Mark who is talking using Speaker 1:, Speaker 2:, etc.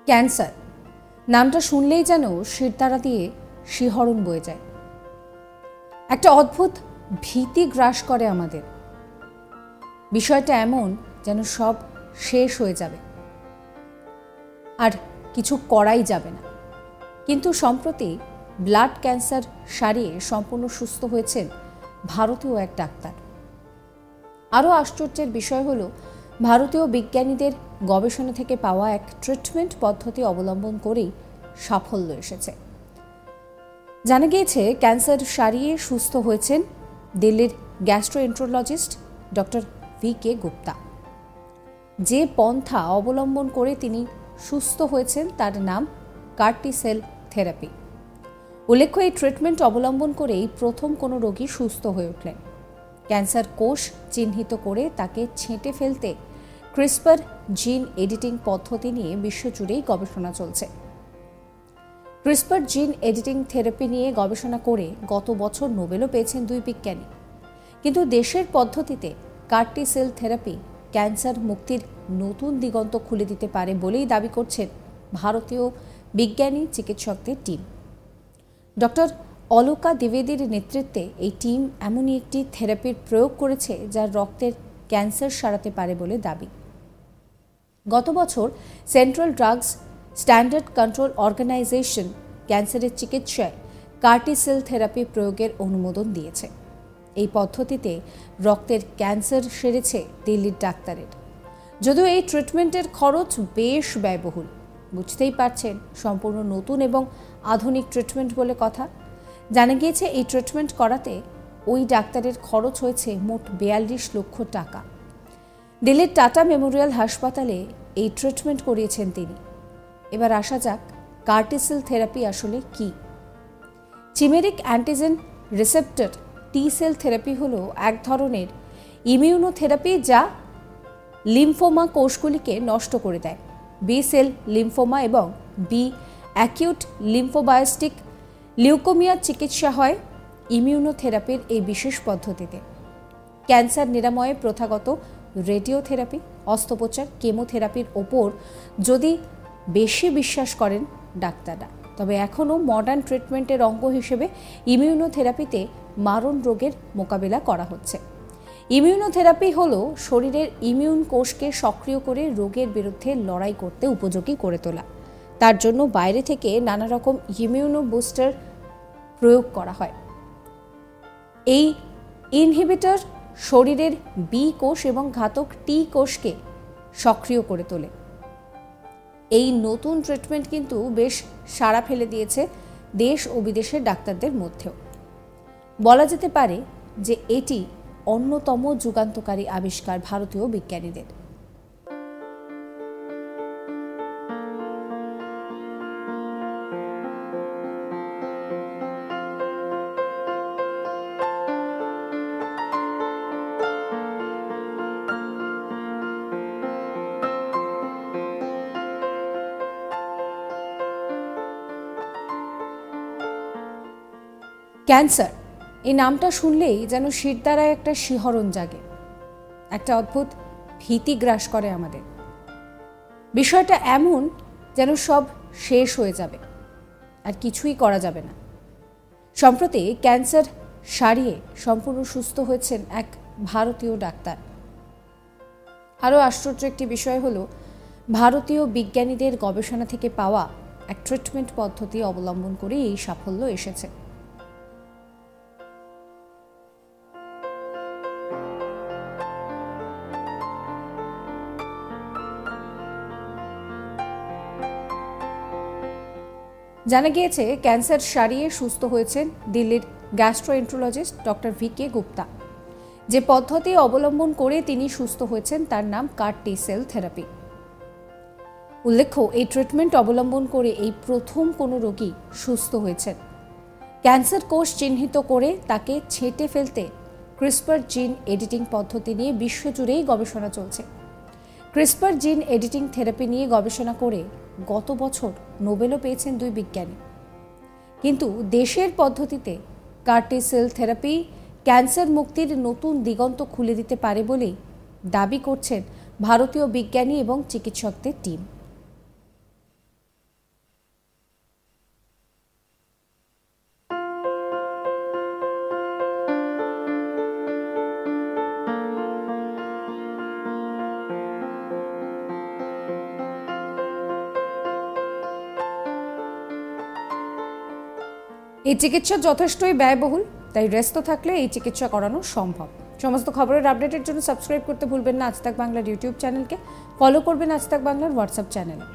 Speaker 1: Cancer নামটা শুনলেই যেন শিরদাঁড়া দিয়ে শিহরণ বয়ে যায়। একটা অদ্ভুত ভীতি গ্রাস করে আমাদের। বিষয়টা এমন যেন সব শেষ হয়ে যাবে আর কিছু করাই যাবে না। কিন্তু সম্প্রতি ব্লাড ক্যান্সার সারিয়ে সম্পূর্ণ সুস্থ হয়েছেন ভারতীয় এক ডাক্তার। আরও আশ্চর্যের বিষয় হলো, ভারতীয় বিজ্ঞানীদের গবেষণা থেকে পাওয়া এক ট্রিটমেন্ট পদ্ধতি অবলম্বন করেই সাফল্য এসেছে। জানা গিয়েছে, ক্যান্সার সারিয়ে সুস্থ হয়েছেন দিল্লির গ্যাস্ট্রোএন্টারোলজিস্ট ডক্টর VK গুপ্তা। যে পন্থা অবলম্বন করে তিনি সুস্থ হয়েছেন তার নাম কার্টি সেল থেরাপি। উল্লেখ্য, এই ট্রিটমেন্ট অবলম্বন করেই প্রথম কোনো রোগী সুস্থ হয়ে উঠলেন। ক্যান্সার কোষ চিহ্নিত করে তাকে ছেঁটে ফেলতে ক্রিসপার জিন এডিটিং পদ্ধতি নিয়ে বিশ্বজুড়েই গবেষণা চলছে। ক্রিসপার জিন এডিটিং থেরাপি নিয়ে গবেষণা করে গত বছর নোবেলও পেয়েছেন দুই বিজ্ঞানী। কিন্তু দেশের পদ্ধতিতে কার্টি সেল থেরাপি ক্যান্সার মুক্তির নতুন দিগন্ত খুলে দিতে পারে বলেই দাবি করছেন ভারতীয় বিজ্ঞানী চিকিৎসকদের টিম। ডক্টর অলোকা দ্বিবেদীর নেতৃত্বে এই টিম এমনই একটি থেরাপির প্রয়োগ করেছে যা রক্তের ক্যান্সার সারাতে পারে বলে দাবি। গত বছর central drugs standard control organization ক্যান্সারের চিকিৎসায় কার্টি সেল থেরাপি প্রয়োগের অনুমোদন দিয়েছে। এই পদ্ধতিতে রক্তের ক্যান্সার সেরেছে দিল্লির ডাক্তারের। যদিও এই ট্রিটমেন্টের খরচ বেশ ব্যয়বহুল, বুঝতেই পারছেন সম্পূর্ণ নতুন এবং আধুনিক ট্রিটমেন্ট বলে কথা। জানা গিয়েছে, এই ট্রিটমেন্ট করাতে ওই ডাক্তারের খরচ হয়েছে মোট 42 লক্ষ টাকা। দিল্লির টাটা মেমোরিয়াল হাসপাতালে এই ট্রিটমেন্ট করিয়েছেন তিনি। এবার আসা যাক, কার্টি সেল থেরাপি আসলে কি। Chimeric antigen receptor T cell therapy হলো এক ধরনের ইমিউনোথেরাপি যা লিম্ফোমা কোষগুলিকে নষ্ট করে দেয়। বি সেল লিম্ফোমা এবং বি অ্যাকিউট লিম্ফোবায়োস্টিক লিউকোমিয়ার চিকিৎসা হয় ইমিউনোথেরাপির এই বিশেষ পদ্ধতিতে। ক্যান্সার নিরাময়ে প্রথাগত রেডিওথেরাপি, অস্ত্রোপচার, কেমোথেরাপির ওপর যদি বেশি বিশ্বাস করেন ডাক্তাররা, তবে এখনও মডার্ন ট্রিটমেন্টের অঙ্গ হিসেবে ইমিউনোথেরাপিতে মারণ রোগের মোকাবিলা করা হচ্ছে। ইমিউনোথেরাপি হলো শরীরের ইমিউন কোষকে সক্রিয় করে রোগের বিরুদ্ধে লড়াই করতে উপযোগী করে তোলা। তার জন্য বাইরে থেকে নানা রকম ইমিউনো বুস্টার প্রয়োগ করা হয়। এই ইনহিবিটর শরীরের বি কোষ এবং ঘাতক টি কোষকে সক্রিয় করে তোলে। এই নতুন ট্রিটমেন্ট কিন্তু বেশ সাড়া ফেলে দিয়েছে দেশ ও বিদেশের ডাক্তারদের মধ্যেও। বলা যেতে পারে যে এটি অন্যতম যুগান্তকারী আবিষ্কার ভারতীয় বিজ্ঞানীদের। ক্যান্সার এই নামটা শুনলেই যেন শিরদাঁড়ায় একটা শিহরণ জাগে, একটা অদ্ভুত ভীতি গ্রাস করে আমাদের। বিষয়টা এমন যেন সব শেষ হয়ে যাবে আর কিছুই করা যাবে না। সম্প্রতি ক্যান্সার সারিয়ে সম্পূর্ণ সুস্থ হয়েছেন এক ভারতীয় ডাক্তার। আরও আশ্চর্য একটি বিষয় হলো, ভারতীয় বিজ্ঞানীদের গবেষণা থেকে পাওয়া এক ট্রিটমেন্ট পদ্ধতি অবলম্বন করে এই সাফল্য এসেছে। জানা গিয়েছে, ক্যান্সার সারিয়ে সুস্থ হয়েছেন দিল্লির গ্যাস্ট্রোএন্টারোলজিস্ট ডক্টর VK গুপ্তা। যে পদ্ধতি অবলম্বন করে তিনি সুস্থ হয়েছেন তার নাম কার্টি সেল থেরাপি। উল্লেখ্য, এই ট্রিটমেন্ট অবলম্বন করে এই প্রথম কোনো রোগী সুস্থ হয়েছেন। ক্যান্সার কোষ চিহ্নিত করে তাকে ছেঁটে ফেলতে ক্রিসপার জিন এডিটিং পদ্ধতি নিয়ে বিশ্বজুড়েই গবেষণা চলছে। ক্রিসপার জিন এডিটিং থেরাপি নিয়ে গবেষণা করে গত বছর নোবেলও পেয়েছেন দুই বিজ্ঞানী। কিন্তু দেশের পদ্ধতিতে কার্টি সেল থেরাপি ক্যান্সার মুক্তির নতুন দিগন্ত খুলে দিতে পারে বলেই দাবি করছেন ভারতীয় বিজ্ঞানী এবং চিকিৎসকদের টিম। এই চিকিৎসা যথেষ্টই ব্যয়বহুল, তাই ব্যস্ত থাকলে এই চিকিৎসা করানো সম্ভব। সমস্ত খবরের আপডেটের জন্য সাবস্ক্রাইব করতে ভুলবেন না আজ তাক বাংলার ইউটিউব চ্যানেলকে, ফলো করবেন আজ তাক বাংলার হোয়াটসঅ্যাপ চ্যানেলে।